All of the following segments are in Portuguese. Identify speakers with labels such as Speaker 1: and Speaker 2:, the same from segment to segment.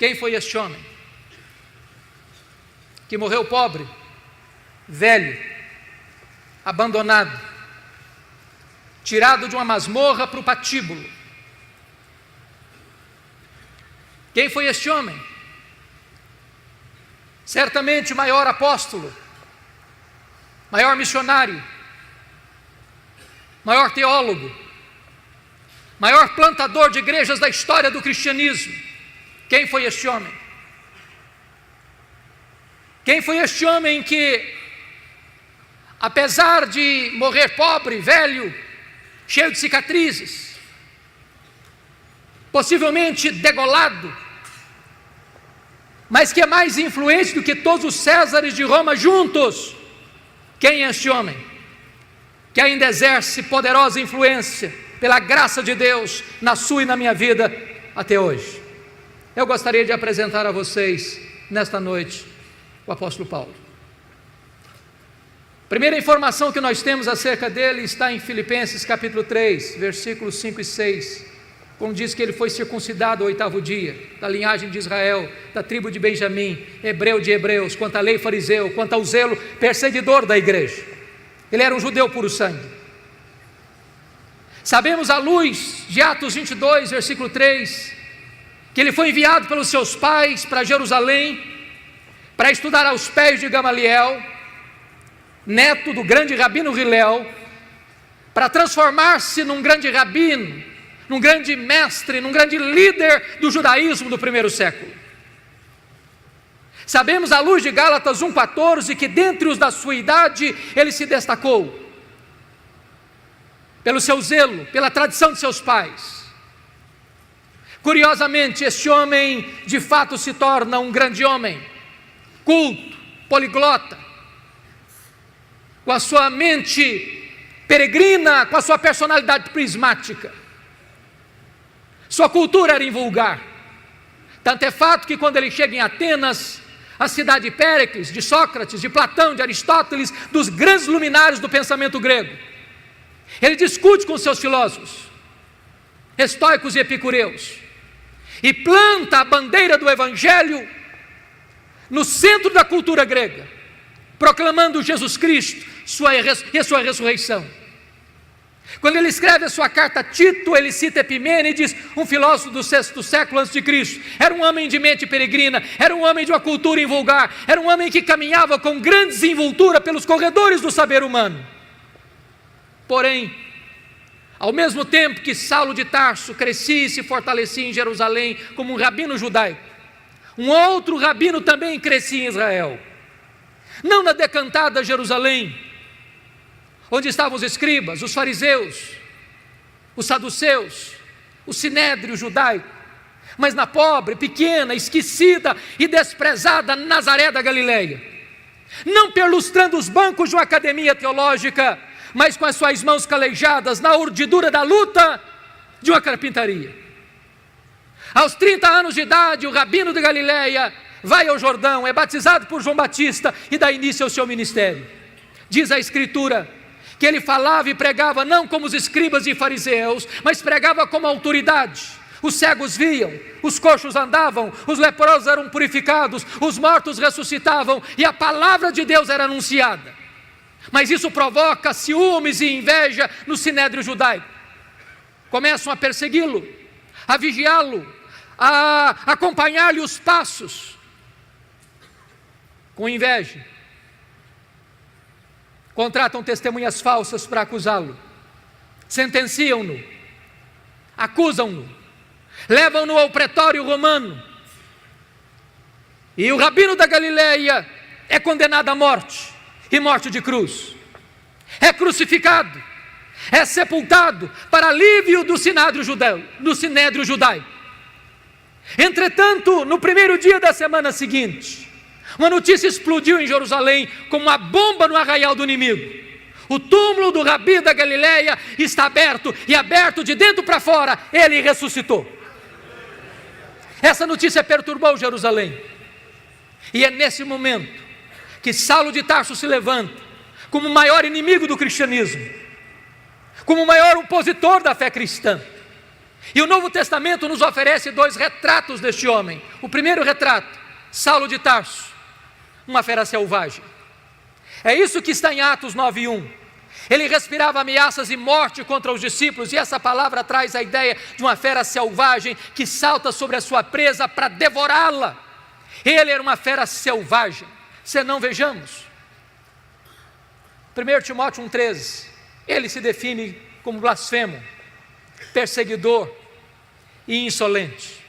Speaker 1: Quem foi este homem? Que morreu pobre, velho, abandonado, tirado de uma masmorra para o patíbulo. Quem foi este homem? Certamente o maior apóstolo, maior missionário, maior teólogo, maior plantador de igrejas da história do cristianismo. Quem foi este homem? Quem foi este homem que, apesar de morrer pobre, velho, cheio de cicatrizes, possivelmente degolado, mas que é mais influente do que todos os Césares de Roma juntos? Quem é este homem? Que ainda exerce poderosa influência, pela graça de Deus, na sua e na minha vida, até hoje. Eu gostaria de apresentar a vocês, nesta noite, o apóstolo Paulo. A primeira informação que nós temos acerca dele está em Filipenses capítulo 3, versículos 5 e 6, quando diz que ele foi circuncidado ao 8º dia, da linhagem de Israel, da tribo de Benjamim, hebreu de hebreus, quanto à lei fariseu, quanto ao zelo perseguidor da igreja. Ele era um judeu puro sangue. Sabemos à luz de Atos 22, versículo 3, que ele foi enviado pelos seus pais para Jerusalém, para estudar aos pés de Gamaliel, neto do grande rabino Hilel, para transformar-se num grande rabino, num grande mestre, num grande líder do judaísmo do primeiro século. Sabemos à luz de Gálatas 1,14 que dentre os da sua idade ele se destacou pelo seu zelo, pela tradição de seus pais. Curiosamente, este homem de fato se torna um grande homem, culto, poliglota, com a sua mente peregrina, com a sua personalidade prismática. Sua cultura era invulgar. Tanto é fato que quando ele chega em Atenas, a cidade de Péricles, de Sócrates, de Platão, de Aristóteles, dos grandes luminares do pensamento grego, ele discute com seus filósofos, estoicos e epicureus, e planta a bandeira do evangelho no centro da cultura grega, proclamando Jesus Cristo e a sua ressurreição. Quando ele escreve a sua carta a Tito, ele cita Epimênides, um filósofo do 6º século a.C. Era um homem de mente peregrina, era um homem de uma cultura invulgar, era um homem que caminhava com grande desenvoltura pelos corredores do saber humano. Porém, ao mesmo tempo que Saulo de Tarso crescia e se fortalecia em Jerusalém como um rabino judaico, um outro rabino também crescia em Israel, não na decantada Jerusalém, onde estavam os escribas, os fariseus, os saduceus, o sinédrio judaico, mas na pobre, pequena, esquecida e desprezada Nazaré da Galileia, não perlustrando os bancos de uma academia teológica, mas com as suas mãos calejadas na urdidura da luta de uma carpintaria. Aos 30 anos de idade, o rabino de Galileia vai ao Jordão, é batizado por João Batista e dá início ao seu ministério. Diz a Escritura que ele falava e pregava não como os escribas e fariseus, mas pregava como autoridade. Os cegos viam, os coxos andavam, os leprosos eram purificados, os mortos ressuscitavam e a palavra de Deus era anunciada. Mas isso provoca ciúmes e inveja no sinédrio judaico. Começam a persegui-lo, a vigiá-lo, a acompanhar-lhe os passos, com inveja. Contratam testemunhas falsas para acusá-lo, sentenciam-no, acusam-no, levam-no ao pretório romano, e o rabino da Galileia é condenado à morte, e morte de cruz, é crucificado, é sepultado para alívio do sinédrio judaico. Entretanto, no primeiro dia da semana seguinte, uma notícia explodiu em Jerusalém como uma bomba no arraial do inimigo. O túmulo do Rabi da Galileia está aberto, e aberto de dentro para fora, ele ressuscitou. Essa notícia perturbou Jerusalém, e é nesse momento que Saulo de Tarso se levanta como o maior inimigo do cristianismo, como o maior opositor da fé cristã. E o Novo Testamento nos oferece dois retratos deste homem. O primeiro retrato, Saulo de Tarso, uma fera selvagem. É isso que está em Atos 9:1. Ele respirava ameaças e morte contra os discípulos, e essa palavra traz a ideia de uma fera selvagem que salta sobre a sua presa para devorá-la. Ele era uma fera selvagem. Senão vejamos, 1 Timóteo 1,13, ele se define como blasfemo, perseguidor e insolente.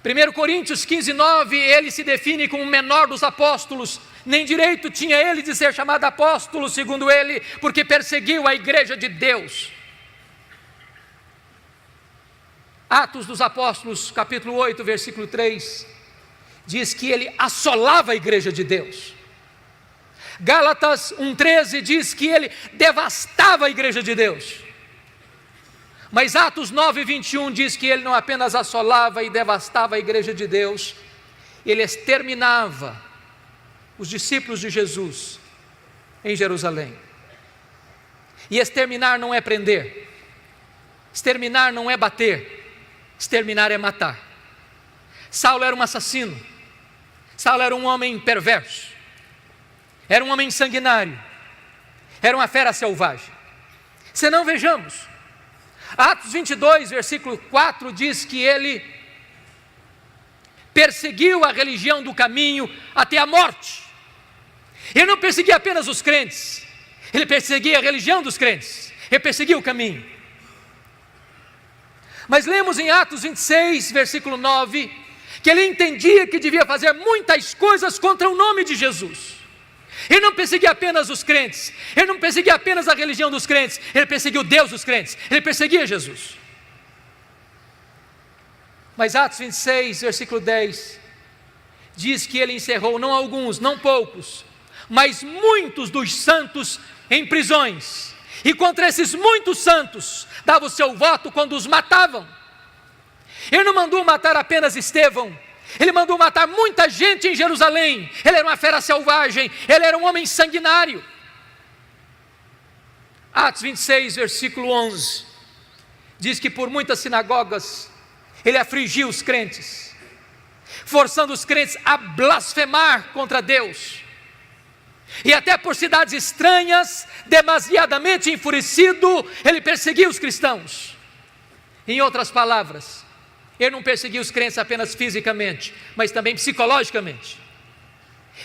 Speaker 1: 1 Coríntios 15:9, ele se define como o menor dos apóstolos. Nem direito tinha ele de ser chamado apóstolo, segundo ele, porque perseguiu a igreja de Deus. Atos dos Apóstolos, capítulo 8, versículo 3, diz que ele assolava a igreja de Deus. Gálatas 1,13 diz que ele devastava a igreja de Deus. Mas Atos 9:21 diz que ele não apenas assolava e devastava a igreja de Deus, ele exterminava os discípulos de Jesus em Jerusalém. E exterminar não é prender, exterminar não é bater, exterminar é matar. Saulo era um assassino, Saulo era um homem perverso, era um homem sanguinário, era uma fera selvagem. Senão vejamos, Atos 22, versículo 4 diz que ele perseguiu a religião do caminho até a morte. Ele não perseguia apenas os crentes, ele perseguia a religião dos crentes, ele perseguia o caminho. Mas lemos em Atos 26, versículo 9, que ele entendia que devia fazer muitas coisas contra o nome de Jesus. Ele não perseguia apenas os crentes, ele não perseguia apenas a religião dos crentes, ele perseguia o Deus dos crentes, ele perseguia Jesus. Mas Atos 26, versículo 10, diz que ele encerrou não alguns, não poucos, mas muitos dos santos em prisões, e contra esses muitos santos dava o seu voto quando os matavam. Ele não mandou matar apenas Estevão, ele mandou matar muita gente em Jerusalém. Ele era uma fera selvagem, ele era um homem sanguinário. Atos 26, versículo 11, diz que por muitas sinagogas ele afligiu os crentes, forçando os crentes a blasfemar contra Deus. E até por cidades estranhas, demasiadamente enfurecido, ele perseguia os cristãos. Em outras palavras, ele não perseguia os crentes apenas fisicamente, mas também psicologicamente.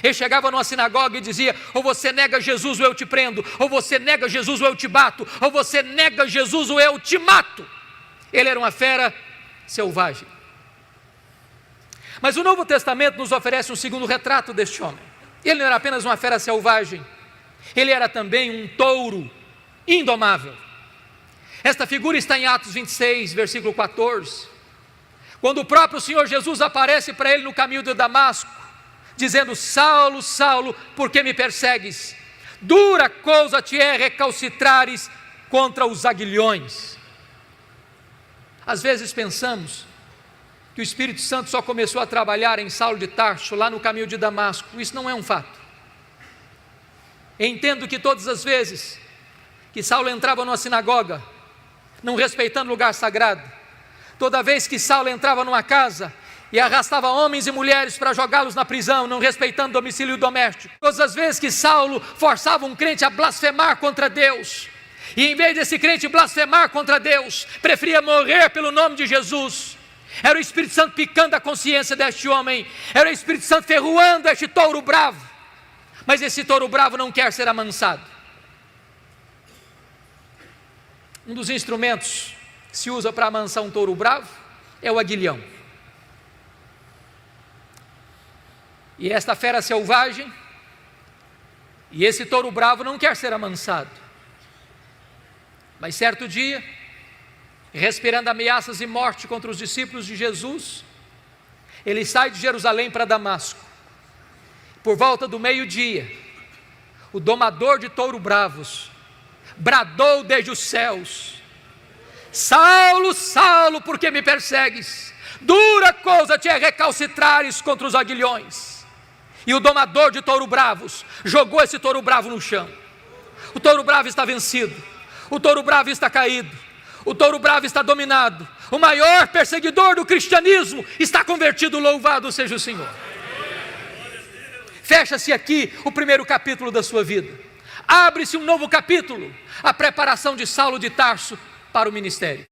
Speaker 1: Ele chegava numa sinagoga e dizia: ou você nega Jesus ou eu te prendo, ou você nega Jesus ou eu te bato, ou você nega Jesus ou eu te mato. Ele era uma fera selvagem. Mas o Novo Testamento nos oferece um segundo retrato deste homem. Ele não era apenas uma fera selvagem, ele era também um touro indomável. Esta figura está em Atos 26, versículo 14, quando o próprio Senhor Jesus aparece para ele no caminho de Damasco, dizendo: Saulo, Saulo, por que me persegues? Dura coisa te é recalcitrares contra os aguilhões. Às vezes pensamos que o Espírito Santo só começou a trabalhar em Saulo de Tarso, lá no caminho de Damasco. Isso não é um fato. Eu entendo que todas as vezes que Saulo entrava numa sinagoga, não respeitando lugar sagrado, toda vez que Saulo entrava numa casa e arrastava homens e mulheres para jogá-los na prisão, não respeitando o domicílio doméstico, todas as vezes que Saulo forçava um crente a blasfemar contra Deus, e em vez desse crente blasfemar contra Deus, preferia morrer pelo nome de Jesus, era o Espírito Santo picando a consciência deste homem, era o Espírito Santo ferroando este touro bravo. Mas esse touro bravo não quer ser amansado. Um dos instrumentos que se usa para amansar um touro bravo é o aguilhão. E esta fera selvagem, e esse touro bravo não quer ser amansado. Mas certo dia, respirando ameaças e morte contra os discípulos de Jesus, ele sai de Jerusalém para Damasco. Por volta do meio-dia, o domador de touro bravos bradou desde os céus: Saulo, Saulo, por que me persegues? Dura coisa te é recalcitrares contra os aguilhões. E o domador de touro bravos jogou esse touro bravo no chão. O touro bravo está vencido, o touro bravo está caído, O touro bravo está dominado. O maior perseguidor do cristianismo está convertido. Louvado seja o Senhor. Fecha-se aqui o primeiro capítulo da sua vida. Abre-se um novo capítulo. A preparação de Saulo de Tarso para o ministério.